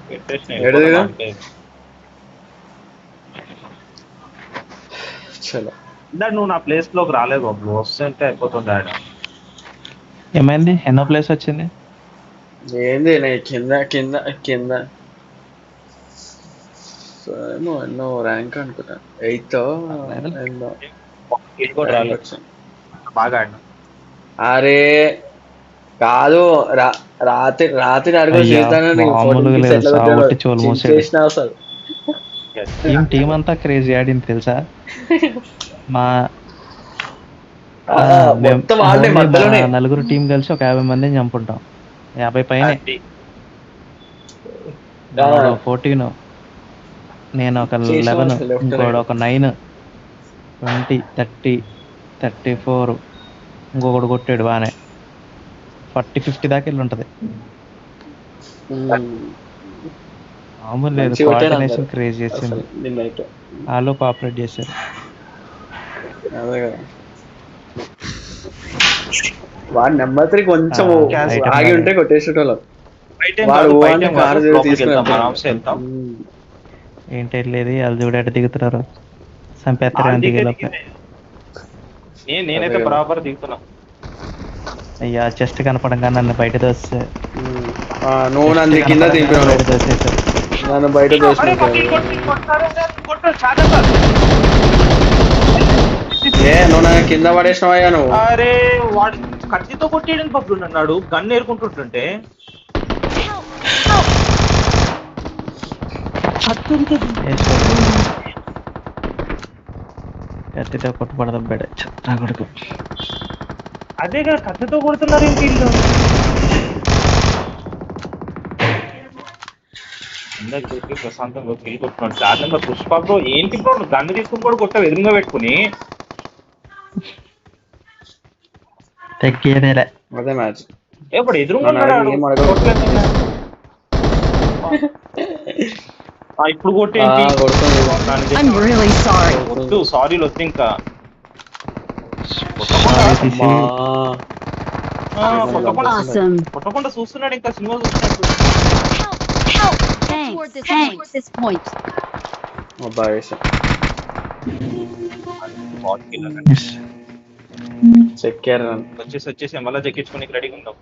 పెట్టేసిన ఎడది వెళ్ళిపోతాం అంటే చలో ఇందాక నువ్వు నా ప్లేస్ లోకి రాలేదు బాబు, వస్తుంటే అయిపోతుంది ఆడ. ఏమైంది? ఎన్నో ప్లేస్ వచ్చింది? ఏంది కింద కింద కింద ఏమో ఎన్నో ర్యాంక్ అనుకుంటా, 8 పర్లేదులే. ఎన్నో ఇది కూడా ర్యాంక్ రాలేదు, వచ్చింది. బాగా ఆడినా. అరే కాదు, రాత్రి రాత్రి అడుగు అయ్యా చేస్తానని 14 మామూలుగా కిల్స్ లేదు, ఎట్లా కొట్టాడు, సాగొట్టి చెవులు మూసాడు. చించేసిన అసలు. టీం అంతా క్రేజీ ఆడింది తెలుసా. మా మొత్తం ఆడే ఓన్లీ మా మధ్యలోనే. నలుగురు టీం కలిసి ఒక 50 మందిని చంపుంటాం. 50 పైనే. అది మనోడు 14, నేను ఒక చేసిన 11, అసలు లెఫ్ట్ ఇంకోడు రైట్. ఒక 9, 20, 30, 34, ఇంకొకడు కొట్టాడు బానే 40, 50 దాకా వెళ్ళి ఉంటది. మామూలు లేదు, మంచిగా కొట్టారు అందరు కోఆర్డినేషన్ క్రేజ్ చేసింది. అసలు నిన్నైతే. వాళ్ళు కోఆపరేట్ చేశారు. అదే కదా, వాడు నెంబర్ 3 కొంచెం ఐటమ్ ఆగి గానే ఉంటే కొట్టేసేటోళ్ళం. బయట ఏం వాడు కాదు, ఓ బయట అంటే ఏం కారు కాదు, లోపలికి తీసుకుని వెళ్తాం, అంతే. ఆరామ్సే వెళ్తాం. ఏంటి వెళ్ళేది, వాళ్ళు చూడట దిగుతున్నారు, చంపేస్తారు వాళ్ళు దిగే దిగేలోపే. దిగే అదే నేనైతే కదా. బరాబర్ దిగుతున్నా. అయ్యా చెస్ట్ కనపడంగా నన్ను బయట దోస్తే, నువ్వు నన్ను కింద దింపినావు, బయట దోసేసారు. నన్ను బయట అరే దోసినావు. పక్కకి కొట్టు, చాలా సార్. నువ్వు నన్ను కింద పడేసినావయ్యా నువ్వు. అరే వాడు కత్తితో కొట్టేయడానికి పప్పుడు అన్నాడు, గన్ ఏరుకుంటుంటుంటే. కత్తితో కొట్టుపడదబ్బాడు నా కొడుకు. అదే కదా, కత్తితో కొడుతున్నారు ఏంటి వీళ్ళు. ఇందాక చెప్పి ప్రశాంతంగా ఫీల్ కొట్టున్నాడు. దారుణంగా పుష్ప బ్రో ఏంటి బ్రో, గన్ను తీసుకుని కూడా కొట్టావు ఎదురుగా పెట్టుకుని. తగ్గేదేలే. అదే మ్యాచ్. ఇప్పుడు ఎదురుగా నన్ను ఉన్నాడు అడిగి ఆడు. ఏం అడగవు. ఇప్పుడు కొట్టేంటి, I'm really sorry. వద్దు సారీలు వద్దు ఇంకా. తీసి Awesome. కొట్టకుండా చూస్తున్నాడు, ఇంకా సినిమా చూస్తున్నట్టు. Thanks. Thanks. This point. అబ్బాయి చెక్కారు నన్ను. వచ్చేసి మళ్ళీ చెక్కించుకుని రెడీగా ఉంటాం.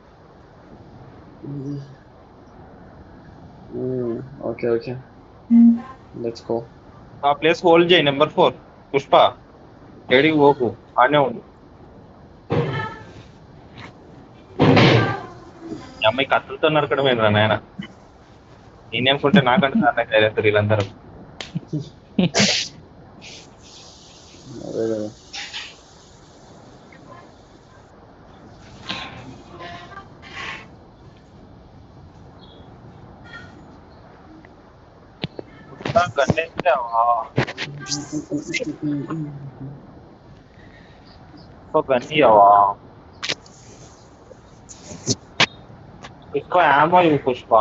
Okay okay let's go. ఆ ప్లేస్ హోల్డ్ చేయి, నెంబర్ 4 పుష్ప. ఏడికి పోకు, ఆనే ఉండు. ఈ అమ్మాయి కత్తులతో నరకడం ఏంద్రా నాయన. నేనేమనుకుంటే నాకంటే నాన్నగారు వీళ్ళందరూ. అదే కదా. గన్నియవా పుష్ప, యామో ఇవి పుష్ప.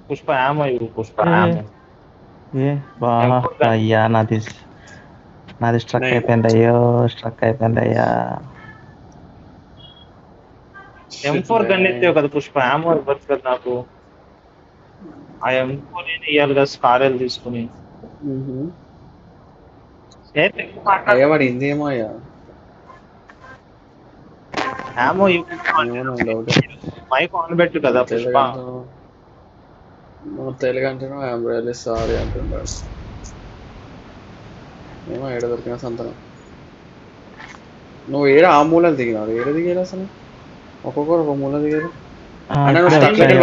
పుష్ప యామో ఇవి పుష్ప. అయ్యా నాది స్ట్రక్ అయిపోయింది, అయ్యో స్ట్రక్ అయిపోయింది అయ్యా. M4 గన్ ఎత్తావు కదా పుష్ప, యామో ఇవ్వచ్చు కదా నాకు. ఆ M4 ఇవ్వాలి కదా, స్కారెల్ తీసుకుని. అయ్యా వాడు ఇందేమో అయ్యా. యామో మైక్ ఆన్ పెట్టు కదా పుష్ప. నువ్వు తెలుగు అంటున్నావు, ఐఎమ్ రియల్లీ సారీ అంటున్నాడు. ఏమో ఏడ దొరికిన సంతనం. నువ్వు ఆ మూల దిగినావు, ఏడ దిగాడు అసలు, ఒక్కొక్కరు ఒక మూల దిగారు.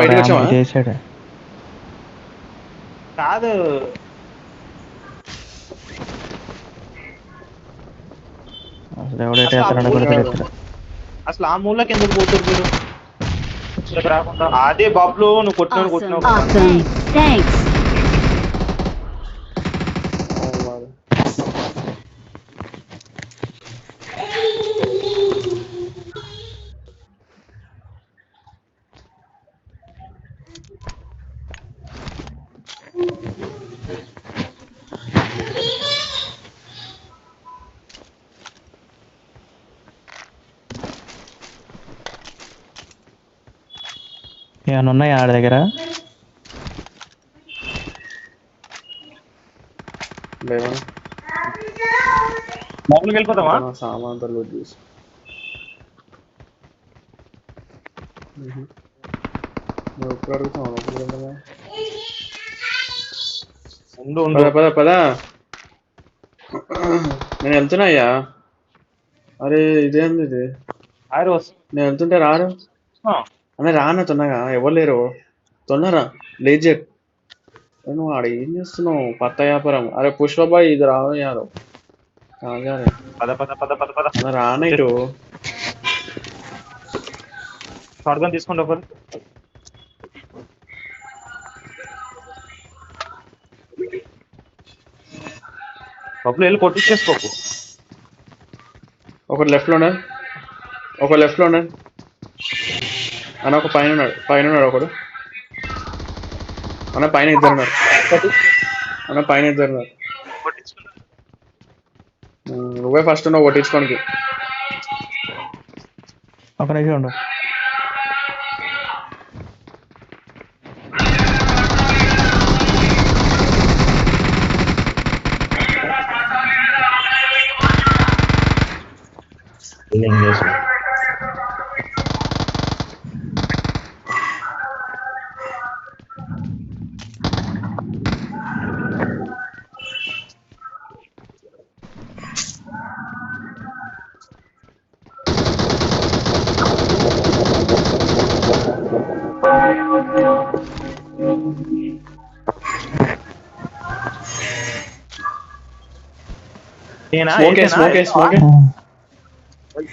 బయటకు వచ్చావా? చేశాడు కాదు అసలు ఎవడైతే అతను కూడా తెలియదు. అసలు ఆ మూలకి ఎందుకు పోతుంది మీరు రాకుండా? అదే బాబులో నువ్వు కొట్టినావు Awesome. కొట్టినావు. Awesome. Thanks. ఏమైనా ఉన్నాయా ఆడ దగ్గర? లేవా లోపలికి వెళ్ళిపోతావా? సామాన్ లూట్ చేసి నువ్వు ఎప్పుడు అడుగుతావు లోపలికి వెళ్దామా? ఉండు ఉండు. పద పద పద నేను వెళ్తున్నాయ్యా. అరే ఇదేంది ఇది? ఆరు వస్తా. నేను వెళ్తుంటే రారు అనే రానా తొందరగా, ఎవరు లేరు తొందరరా లేజెట్. నువ్వు ఆడ ఏం చేస్తున్నావు? పత్త వ్యాపారం. అరే పుష్పబాయ్ ఇది రావు యారు పద పద పద పద పద. అలా రానైటు షార్ట్ గన్ తీసుకోండి ఒకరు. పప్పులు వెళ్ళి కొట్టించేసుకోకు. ఒకటి లెఫ్ట్ లో ఉన్నాడు, ఒక లెఫ్ట్ లో ఉన్నాడు అన్న, ఒక పైన ఉన్నాడు, పైన ఉన్నాడు ఒకడు అన్న, పైన ఇద్దరు ఉన్నారు అన్న, పైన ఇద్దరు ఉన్నారు. నువ్వే ఫస్ట్ ఉన్నావు కొట్టించుకోనికి. ఒక నిమిషం ఉండు. స్మోకే స్మోకే స్మోకే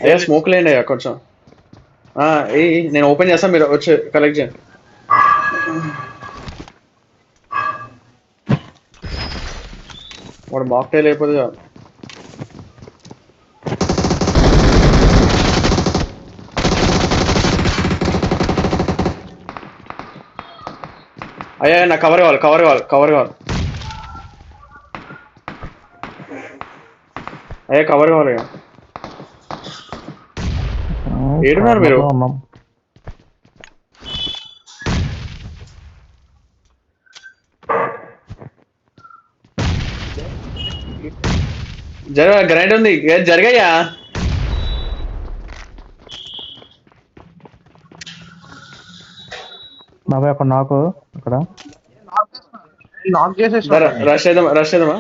అయ్యా, స్మోక్ లేండి అయ్యా కొంచెం. నేను ఓపెన్ చేస్తాను, మీరు వచ్చి కలెక్ట్ చేయండి. వాడు మాక్టైల్ అయిపోతే చాలు. అయ్యా నాకు కవర్ కావాలి, కవర్ కావాలి, కవర్ కావాలి అయ్యా, కవర్ కావాలి. ఏడున్నారు మీరు? ఉన్నాం. గ్రైండ్ ఉంది, జరగయ్యా. బాబాయ్ అక్కడ నాకు అక్కడ లాక్ చేసేసి రష్ చేద్దామా, రష్ చేద్దామా?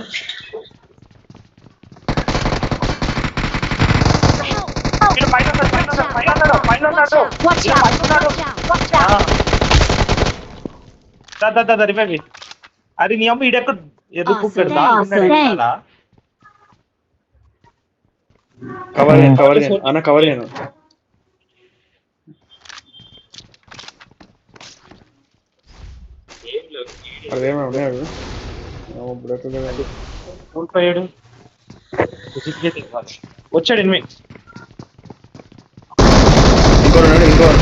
Watch out! Watch out! Revive. అది నీ అమ్మ ఈడెక్కడ ఎదుర్కొ Awesome, thanks. కవర్ చేయను, కవర్ చేయను అన్న, కవర్ చేయను. అదేమో ఉన్నాడు వచ్చాడు ఎనిమిది. ఇంకోడు ఇంకోడు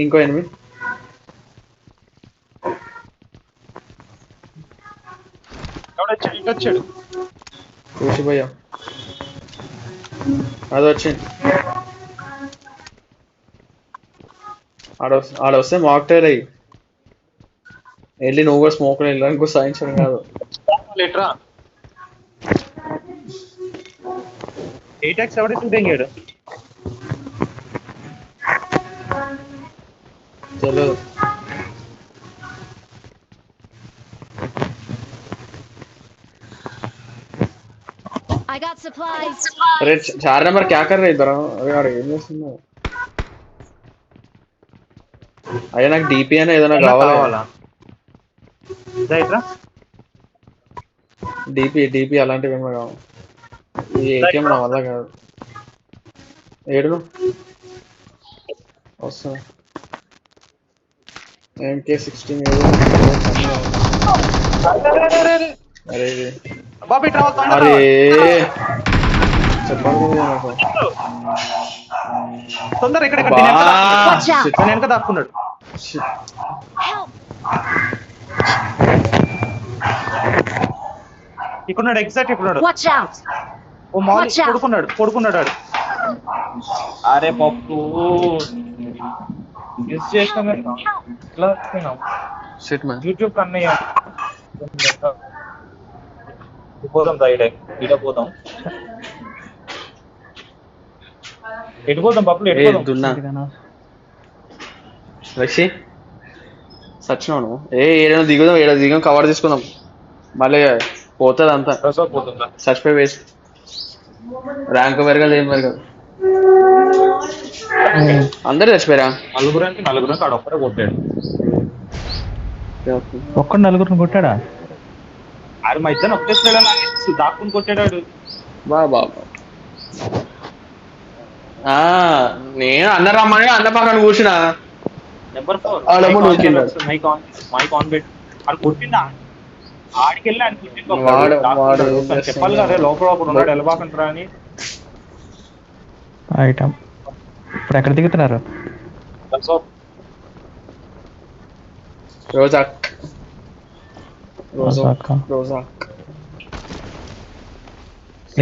ఇంకో ఎనిమిది వచ్చాడు. కూర్చిపోయా, అది వచ్చింది. ఆడొస్తే మాక్టైల్ అయ్యి వెళ్ళి నువ్వు కూడా స్మోక్ వెళ్ళడానికి సాయించడం కాదు. లేట్రా 8x72 తెంగాడు. తెలియదు. I got supplies. अरे 4 नंबर क्या कर रहे इधर? अरे यार ఏం చేస్తున్నావు? అయ్యా నాకు డిపి అనే ఏదైనా కావాలా? డిపి అలాంటివి ఏమో కావాలి. ఈ ఏకేం నా వల్ల కాదు. ఏడు వస్తా. MK16 అరే అరే చెప్పాలి కదా నాకు. తొందర ఇక్కడ వెనక దాక్కున్నాడు. ఇక్కడున్నాడు, ఎగ్జాక్ట్ ఇక్కడున్నాడు. Watch out! ఓ మౌలి Watch out. పడుకున్నాడు వాడు. అరే పప్పు మిస్ చేసినాం, ఎట్లా వచ్చినాం షిట్ మ్యాన్. యూట్యూబ్ కన్నయ్య. పోదాం ఇడ పోదాం. ఎటు పోదాం పప్పులు, ఎటు పోదాం? దున్నా రక్షి సచ్చినాను. ఏడో దిగం కవర్ తీసుకుందాం, మళ్ళీ పోతుంది అంతా. పోతుందా? చచ్చిపోయి వేస్ట్. ర్యాంక్ పెరగదు, ఏం పెరగదు. అందరు చచ్చిపోయారా? నలుగురికి ఆడ ఒక్కడే కొట్టాడు. ఒక్కడు నలుగురిని కొట్టాడా? అది మా ఇద్దరు ఒకేసారి దాక్కుని కొట్టాడు. బాబా నేను అన్న రమ్మని అన్న పక్కన కూర్చున్నా. నెంబర్ 4 మైక్ ఆన్ పెట్టి అది కొట్టిందా? ఆడికెళ్ళి ఆయన కొట్టింది. చెప్పాలి కదా లోపల ఒకడు ఉన్నాడు, వెళ్ళబాకంటారా అని. ఐటమ్ ఇప్పుడు ఎక్కడ దిగుతున్నారు? రోజాక్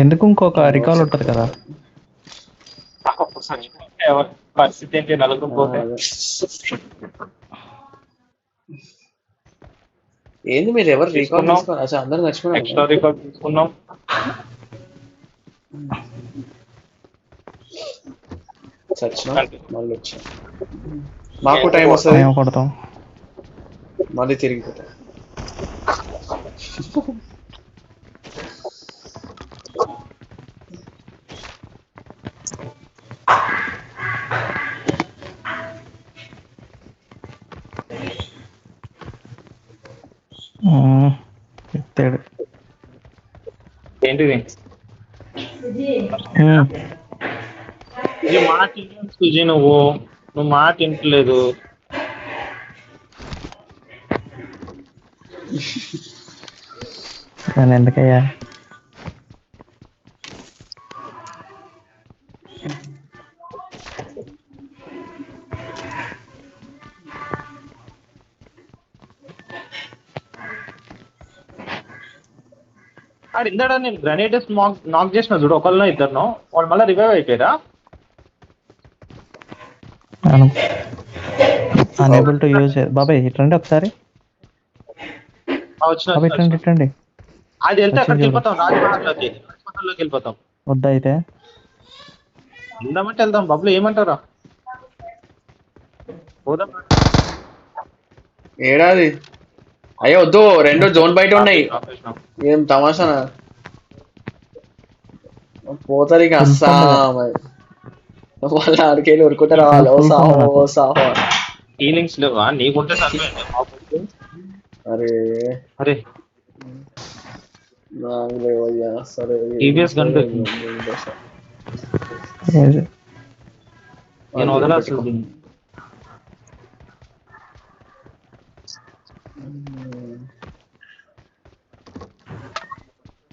ఎందుకు ఇంకొక రికాల్ ఉంటది కదా. పరిస్థితి ఏంటి నలుగురు పోతే? ఏంది మీరు ఎవరు రికాల్ చేసుకోవాలి? అందరూ మర్చిపోయినా ఎక్స్ట్రా రికాల్ తీసుకున్నాం. చచ్చినా మళ్ళీ వచ్చా. మాకు టైం వస్తుంది, కొడతాం మళ్ళీ తిరిగిపోతాం. ఎత్తాడు. ఏంటిది? ఇది మాట సుజీ, నువ్వు మాట వింటలేదు. నేను ఎందుకయ్యా? ఆడు ఇందాడ నేను గ్రనేడ్ నాక్ చేసిన చూడు, ఒకళ్ళనో ఇద్దరునో, వాళ్ళు మళ్ళీ రివైవ్ అయిపోయారా? Unable to use. బాబాయ్ ఇట్లండి ఒకసారి. ఇట్లండి. అది వెళ్తే అక్కడికి వెళ్ళిపోతాం, రాజమహల్లోకి వెళ్ళిపోతాం. వద్దా అయితే? వెళ్దామంటే వెళ్దాం. బబ్బులు ఏమంటారా? పోదాం. ఏడాది అయ్యో వద్దు, రెండు జోన్ బయట ఉన్నాయి. ఏం తమాషానా? పోతారు ఇక అస్సా వాళ్ళ ఆడికెళ్ళి ఉరుకుంటే రావాలి. ఓ సాహో ఓ సాహో. ఫీలింగ్స్ లేవా నీకుంటే? సరిపోయింది. అరే అరే నాకు లేవయ్యా. సరే టీవీఎస్ కనిపిస్తుంది, నేను వదలాల్సింది.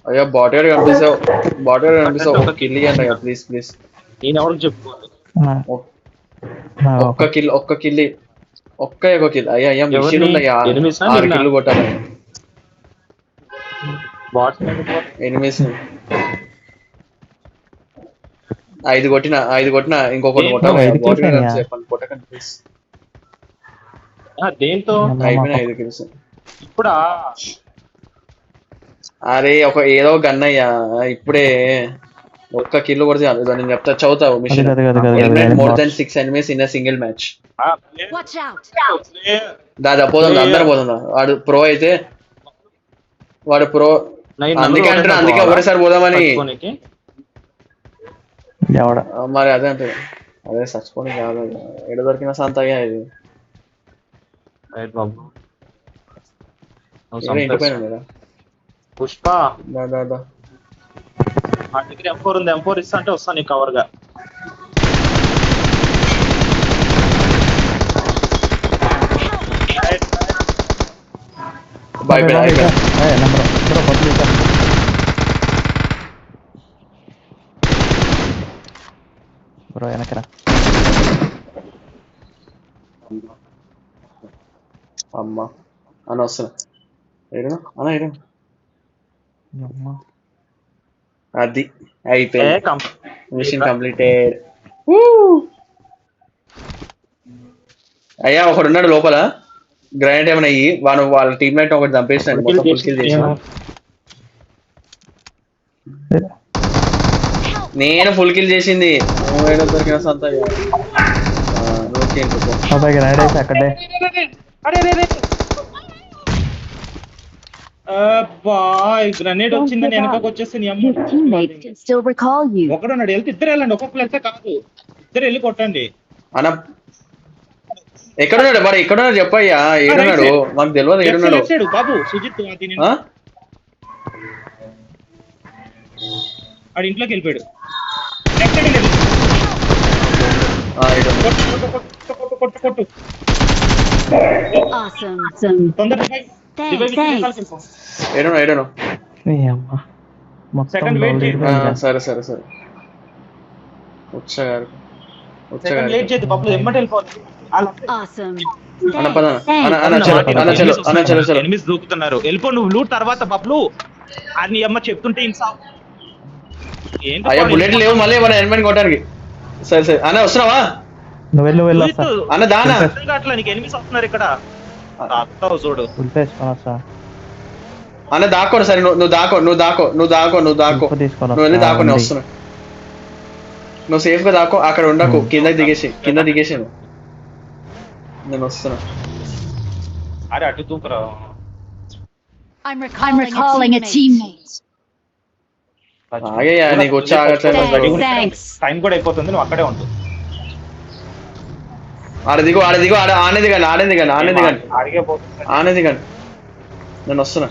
అయ్యా బాటర్ కనిపిస్తావు ఒక కిల్ ఇవ్వండి అయ్యా ప్లీజ్ ప్లీజ్. నేను ఎవరికి చెప్పుకోవాలి? ఒక్క కిల్ ఒక కిల్ అయ్యా. అయ్యా మిషన్ ఉందయ్యా, 6 కిల్లు కొట్టాలి. ఎనిమిస్ 5 కొట్టినా ఇంకొకటి కొట్టాలి. కొట్టకండి ప్లీజ్. దేంతో అయిపోయినా 5 కిల్స్ ఇప్పుడా? అరే ఏదో గన్ అయ్యా, ఇప్పుడే ఒక్క కిల్ కొడితే నేను చెప్తా. చదువుతావు mission. More than 6 enemies in a single match. Watch out! దాదా పోదాం, అందరూ పోదాం. వాడు ప్రో అయితే అందుకే ఒకసారి పోదామని. మరి అదే అంటే అదే చచ్చిపోని కాదు, ఎడ దొరికిన సంత అయ్యా ఇది. ఇంటిపోయినా పుష్ప దాదా మా దగ్గర M4 ఉంది, M4 ఇస్తా అంటే వస్తాను నీకు కవర్ గా. Bye bye. బ్రో వెనకరా. అమ్మా అని వస్తున్నా. ఏడు అన్న ఏడు అమ్మా. అది అయిపోయింది, మిషన్ కంప్లీటెడ్. అయ్యా ఒకడు ఉన్నాడు లోపల, గ్రానైట్ ఏమైనా అయ్యి వాళ్ళ టీమ్మేట్ ఒకటి చంపేసినాడు, మొత్తం ఫుల్ కిల్ చేసిన. నేను ఫుల్ కిల్ చేసింది, దొరికిన సంత గ్రానైట్ వేసి అక్కడే. గ్రనేడ్ వచ్చిందని వెనకకి వచ్చేసి నీ అమ్మ. Your teammate can still recall you. ఒకడున్నాడు, వెళ్తే ఇద్దరు వెళ్ళండి, ఒక్కొక్క వెళ్తే కాదు, ఇద్దరు వెళ్ళి కొట్టండి. అన్న ఎక్కడున్నాడు మరి, ఎక్కడున్నాడు చెప్పయ్యా, ఏడున్నాడు మాకు తెలియదు, ఏడున్నాడు Left side బాబు సుజిత్. ఆడు ఇంట్లోకి వెళ్ళిపోయాడు. Left side వెళ్ళి. కొట్టు కొట్టు. Awesome. తొందరగా Thanks. ఏడున్నాడు. సెకండ్ వెయిట్ చేయి. సరే వచ్చారు సెకండ్ లేట్ చేద్దు బాబు, ఎమ్మటి వెళ్ళిపోవాలి. Awesome. అన్న పద అన్న చలో ఎనిమిది దూకుతున్నారు, వెళ్ళిపో నువ్వు లూట్ తర్వాత బబ్లు అని అమ్మ చెప్తుంటే ఇన్సా. అయ్యా బుల్లెట్ లేవు మళ్ళీ మన ఎనిమిది కొట్టడానికి. సరే అన్న వస్తున్నావా, నువ్వు వెళ్ళు అన్న దానా అట్లా నీకు ఎనిమిది వస్తున్నారు ఇక్కడ చూడు. అన్న దాక్కోడు, సరే నువ్వు దాకో నువ్వు వెళ్ళి దాకో, నేను వస్తున్నా, నువ్వు సేఫ్ గా దాకో, అక్కడ ఉండకు, కింద దిగేసి నేను వస్తున్నా. అరే అటు దూకురా. I'm recalling a teammate. ఆగయ్యా, నీకు వచ్చి ఆగట్లేదు, Thanks. టైం కూడా అయిపోతుంది, నువ్వు అక్కడే ఉండు. ఆడ దిగు ఆనేది కానీ నేను వస్తున్నా,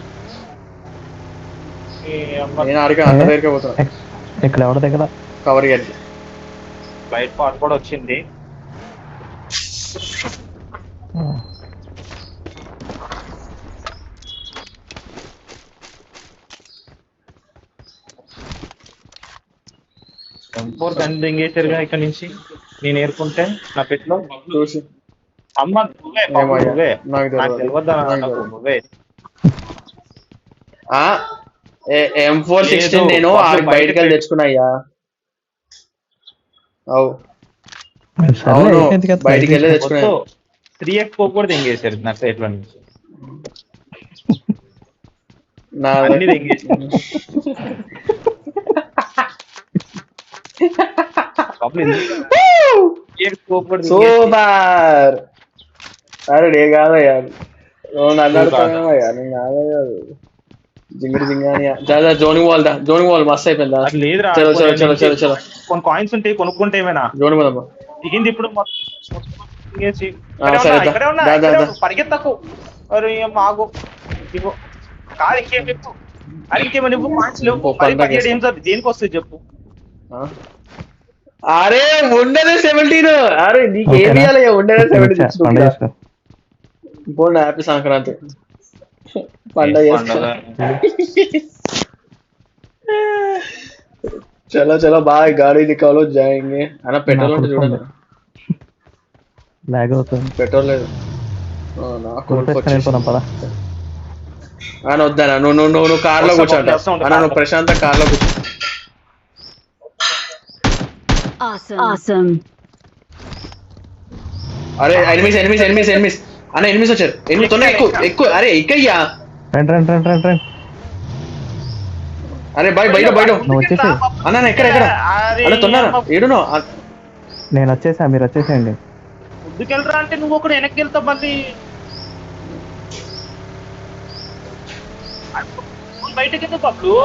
నేను ఆడికి అన్న దగ్గరికి పోతున్నా. ఇక్కడ ఎవరి దగ్గర కవర్ చేయాలి. ఫ్లైట్ పార్ట్ కూడా వచ్చింది. M4 గన్ దింగేసారుగా ఇక్కడ నుంచి, నేను ఏరుకుంటే నా పెట్లో చూసి అమ్మ నువ్వే నాకు తెలియదా నువ్వే. M416 నేను బయటకి వెళ్ళి తెచ్చుకున్నా అయ్యా. అవును బయటికి వెళ్ళి తెచ్చుకున్నా. 3x కూడా దింగేసారు నా సైట్ లో నుంచి. సూపర్. అరే డే కాదయ్యా, నన్ను అడుగుతామయ్యా, నేను కాదయ్యా. జింగిడి జోనింగ్ వాల్ మస్తు అయిపోయిందా. చలో కొన్ని కాయిన్స్ ఉంటాయి, కొనుక్కుంటే ఏమైనా జోని పోదమ్మా. దిగింది ఇప్పుడు పరిగెత్తకు. అరే మాకు కాదు ఇంకేం చెప్పు, అది ఇంకేమైనా ఇవ్వు, పాయింట్స్ లేవు. 17 ఏం సార్ దేనికి వస్తుంది చెప్పు. అరే ఉండదే 17. అరే నీకు ఏమి ఇవ్వాలి, ఉండదే 17. बोल हैप्पी संक्रांति पंडा चलो चलो बाय गाड़ी निकालो जाएंगे అన్న పెట్రోల్ ఉంటే చూడండి లాగ్ అవుతుంది పెట్రోల్ లేదు నాకు వెళ్ళిపోదాం పద అన్న వద్దనా నువ్వు కార్ లో కూర్చోండి అన్న నువ్వు ప్రశాంత కార్ లో కూర్చో awesome అరే ఎనిమిస్ అన్న ఎనిమిస్ వచ్చారు ఎనిమిది తొందర ఎక్కువ అరే ఎక్కయ్యా రండి అరే బయట అన్న ఎక్కడ అన్న తొందర ఏడునో నేను వచ్చేసా మీరు వచ్చేసేయండి ముందుకెళ్ళరా అంటే నువ్వు ఒకటి వెనక్కి వెళ్తావు మళ్ళీ బయటకి ఎందుకు పప్పుడు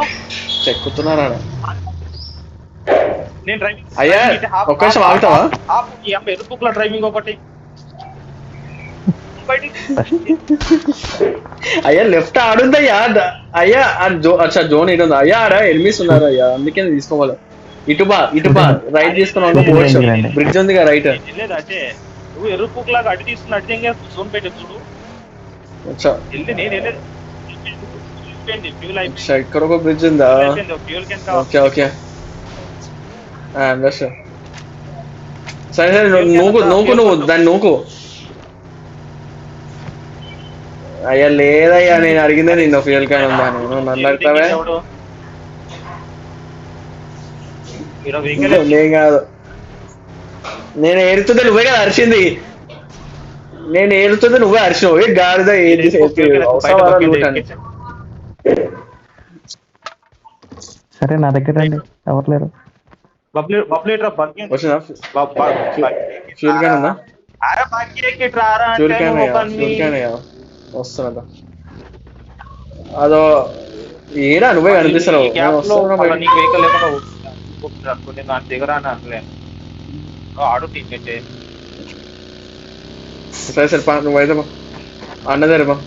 చెక్కుతున్నారా నేను డ్రైవింగ్ అయ్యా ఒక్క నిమిషం ఆగుతావా ఎరుపుకుల డ్రైవింగ్ ఒకటి అయ్యా లెఫ్ట్ ఆడుందయ్యా అయ్యా అచ్చా జోన్ ఇటు ఉంది అయ్యా ఆడ ఎనిమిస్ ఉన్నారు అయ్యా అందుకే తీసుకోవాలి ఇటు బా రైట్ తీసుకున్నాను బ్రిడ్జ్ ఉంది కదా రైట్ నువ్వు ఎరుపుకులాగా అటు తీసుకుని అడిగే జోన్ పెట్టే చూడు నేను ఇక్కడ ఒక బ్రిడ్జ్ ఉందా ఓకే సరే నువ్వు దాన్ని నూకు అయ్యా లేదయ్యా, నేను అడిగిందే నిన్న ఫ్యూయల్ క్యాన్ ఉందా అని. నువ్వు నన్ను అడుగుతావే. నేను కాదు, నేను ఏడుతుంటే నువ్వే కదా అరిచింది. నేను ఏడుతుంటే నువ్వే అరిచినావు. ఏ గాడిద ఏది సరే నా దగ్గర రండి, ఎవరు లేరు. వచ్చినా ఫ్యూల్ క్యాన్ ఉందా? ఫ్యూల్ క్యాన్ ఫ్యూల్ క్యాన్ వస్తున్నా. అదో ఏడా నువ్వే కనిపిస్తున్నావు. ఆడు టీకెట్ సరే సరే పా, నువ్వు అయితే అన్నదే బా.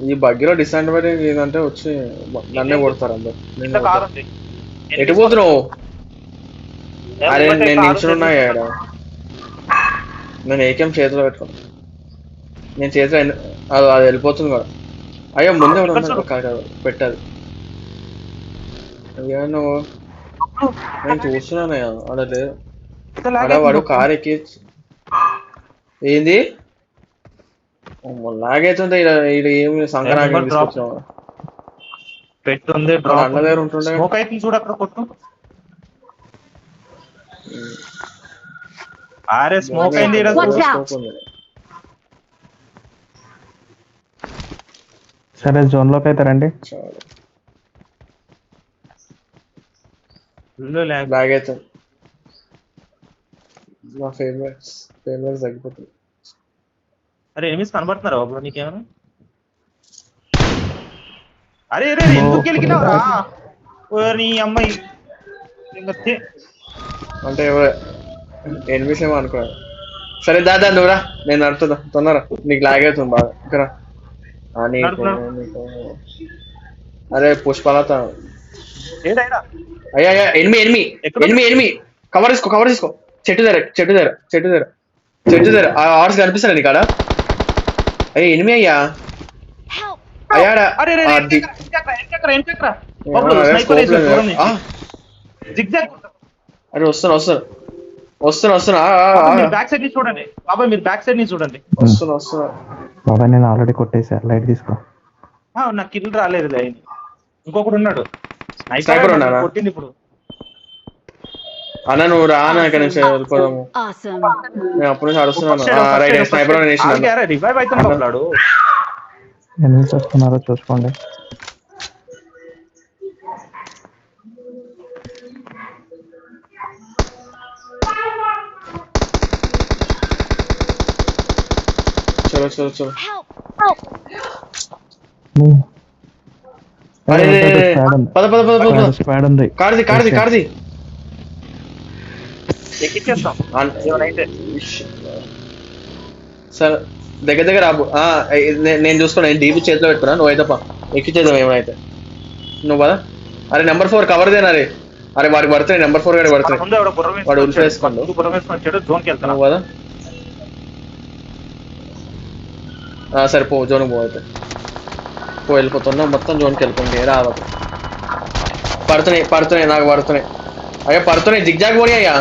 ఈ బగ్గిలో డిసడ్వాంటేజ్ ఏంటంటే వచ్చి నన్నే కొడతారు అందరు. ఎటు పోతున్నావు? అరే నేను నిల్చున్నా, నేను ఏకేం చేతిలో పెట్టుకో. నేను చేతిలో అది వెళ్ళిపోతుంది కూడా. అయ్యో ముందే పెట్టాలి. అయ్యా నువ్వు, నేను చూస్తున్నానయ్యా అడలేదు. వాడు కారు ఎక్కి ఏంది లాగైతుంటే ఇక్కడ ఏమి సంక్రాంతి తీసుకొచ్చినావు. పెట్టుంది అన్న దగ్గర ఉంటుండే చూడు అక్కడ కొట్టు. అరే స్మోక్ అయింది. సరే జోన్ లోకి అయితే రండి. లాగ్ అవుతుంది. నా ఫేవరెట్స్ తగ్గిపోతుంది. అరే ఎనిమిస్ కనబడుతున్నారా బాబు నీకేమైనా? అరే అరే ఎందుకు గెలికినావురా నీ అమ్మాయి? అంటే ఎనిమిస్ ఏమో అనుకో. సరే దాదా నువ్వురా, నేను నడుతుందా తొందర. నీకు లాగ్ అవుతుంది బాగా ఇక్కడ. అరే పుష్పలత అయ్యా ఎనిమి కవర్ తీసుకో. చెట్టు దగ్గర ఆర్స్ కనిపిస్తారా నీకాడ? అయ్యా ఎనిమి అయ్యా అయ్యాడా. అరే వస్తున్నా. బ్యాక్ సైడ్ నుంచి చూడండి బాబాయ్, మీరు బ్యాక్ సైడ్ నుంచి చూడండి. వస్తున్నా బాబాయ్, నేను ఆల్రెడీ కొట్టేసా. లైట్ తీసుకో. నాకు కిల్ రాలేదు. ఇంకొకడు ఉన్నాడు, స్నైపర్ ఉన్నాడా? కొట్టింది ఇప్పుడు. అన్న నువ్వు రా ఇక్కడ నుంచి వెళ్ళిపోదాము. నేను అప్పుడు నుంచి అరుస్తున్నాను. స్నైపర్ రివైవ్ అవుతున్నాడు. ఎనిమిది వస్తున్నారో చూసుకోండి. చలో స్క్వాడ్ ఉంది. కార్ది సరే దగ్గర రాబు. నేను చూసుకోండి, నేను డీపీ చేతిలో పెట్టుకున్నా. నువ్వు అయితే ఎక్కిచ్చేద్దాం ఏమైతే. నువ్వు కదా. అరే నెంబర్ 4 కవర్ దేనా? అరే వాడికి పడుతున్నాయి. నెంబర్ 4 గారికి పడుతున్నాయి. వాడు ఉల్ఫ్ వేసుకోండి. నువ్వు కదా. సరే పో, జోన్కి పో. అయితే వెళ్ళిపోతున్నా. మొత్తం జోన్కి వెళ్ళిపోండి. రావాలి. పడుతున్నాయి నాకు పడుతున్నాయి. అయ్యా పడుతున్నాయి. జిగ్జాగ్ పోనీ అయ్యా.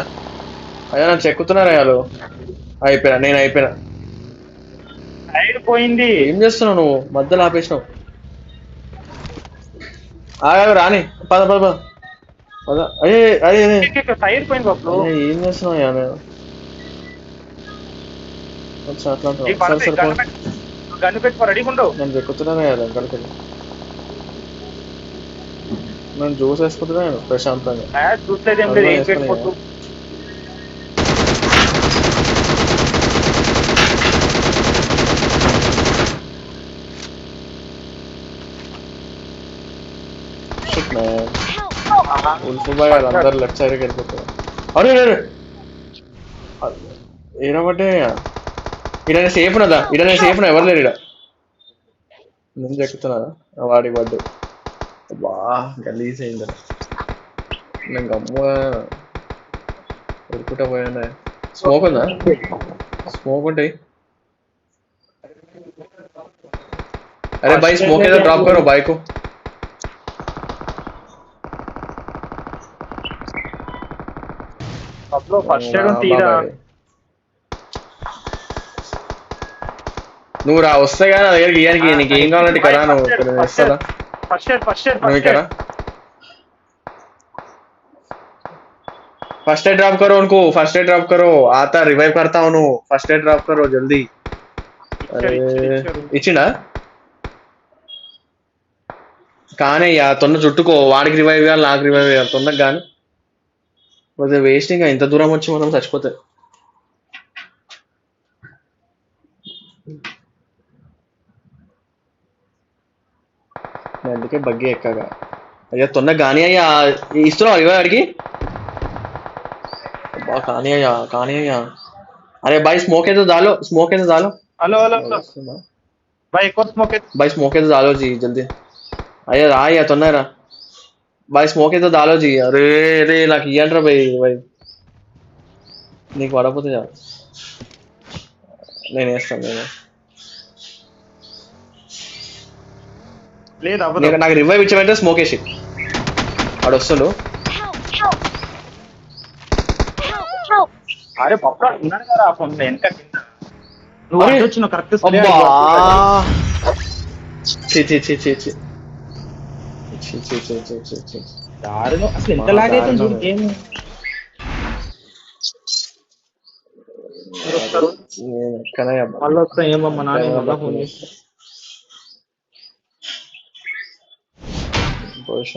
నన్ను చెక్కుతున్నారు అయ్యాలు. నేను అయిపోయినా. పోయింది. ఏం చేస్తున్నావు నువ్వు? మధ్యలో ఆపేసినావు. రాని పద అదే ఏం చేస్తున్నావు అయ్యా? నేను చెక్కుతున్నాను కదా కలిపి. నేను జ్యూస్ వేసుకుంటున్నాను ప్రశాంతంగా. అందరు లెఫ్ట్ సైడ్కి వెళ్ళిపోతారు. అరే ఏడబట్టే ఇడనే సేఫ్ ఉన్నదా? ఇడనే సేఫ్ నా? ఎవరు లేరు ఇడ. ముందు ఎక్కుతున్నారా? వాడికి పడ్డు. బా గలీజ్ అయింది. నేను గమ్ముగా ఉరుకుంటా పోయాను. స్మోక్ ఉందా? స్మోక్ ఉంటాయి. अरे भाई स्मोक इधर ड्रॉप करो बाइक को. పబ్లో ఫస్ట్ ఎయిడ్ తీరా. నువ్వు రా వస్తే కానీ నా దగ్గరికి ఇయ్యానికి నీకు ఏం కావాలంటే కదా నువ్వు ఇక్కడ ఇస్తారా ఫస్ట్ ఎయిడ్ నువ్వు ఇక్కడ फर्स्ट एड ड्रॉप करो उनको, फर्स्ट एड ड्रॉप करो, आता रिवाइव करता हूँ फर्स्ट एड ड्रॉप करो जल्दी. अरे ఇచ్చిండా కానీ తొందర చుట్టుకో, వాడికి రివైవ్ చేయాలి నాకు రివైవ్ చేయాలి తొందర కానీ కొద్దిగా వేస్ట్. ఇంకా ఇంత దూరం వచ్చి మనం చచ్చిపోతే అందుకే బగ్గి ఎక్కగా. అయ్యా తొందర కానీ అయ్యా ఇస్తున్నావు రివైవ్ అడిగి कहानी है. अरे भाई स्मोक है तो डालो, स्मोक है तो डालो. हेलो भाई एक और स्मोक है भाई स्मोक है तो डालो जी जल्दी. अरे रा या तो ना रा भाई स्मोक है तो डालो जी. अरे अरे నాకు ఇయ్యండి రా भाई నీకు పడకపోతే చాలు నేను వేస్తాను. లేదు నాకు రివైవ్ ఇచ్చామంటే స్మోక్ వేసి వాడు వస్తుండు. అరే పప్పు ఉన్నాడు కదా ఫోన్ వెనక కింద. నువ్వు అరే, అడ్డు వచ్చినావు కరెక్ట్. అబ్బా ఛీ ఛీ ఛీ ఛీ ఛీ ఛీ ఛీ ఛీ ఛీ ఛీ ఛీ. దారుణం అసలు ఎంత లాగ్ అవుతుంది చూడు గేమ్. ఎక్కడయ్యా మళ్ళీ వస్తా ఏమో మా నాన్న మళ్ళీ ఫోన్ చేసి పోష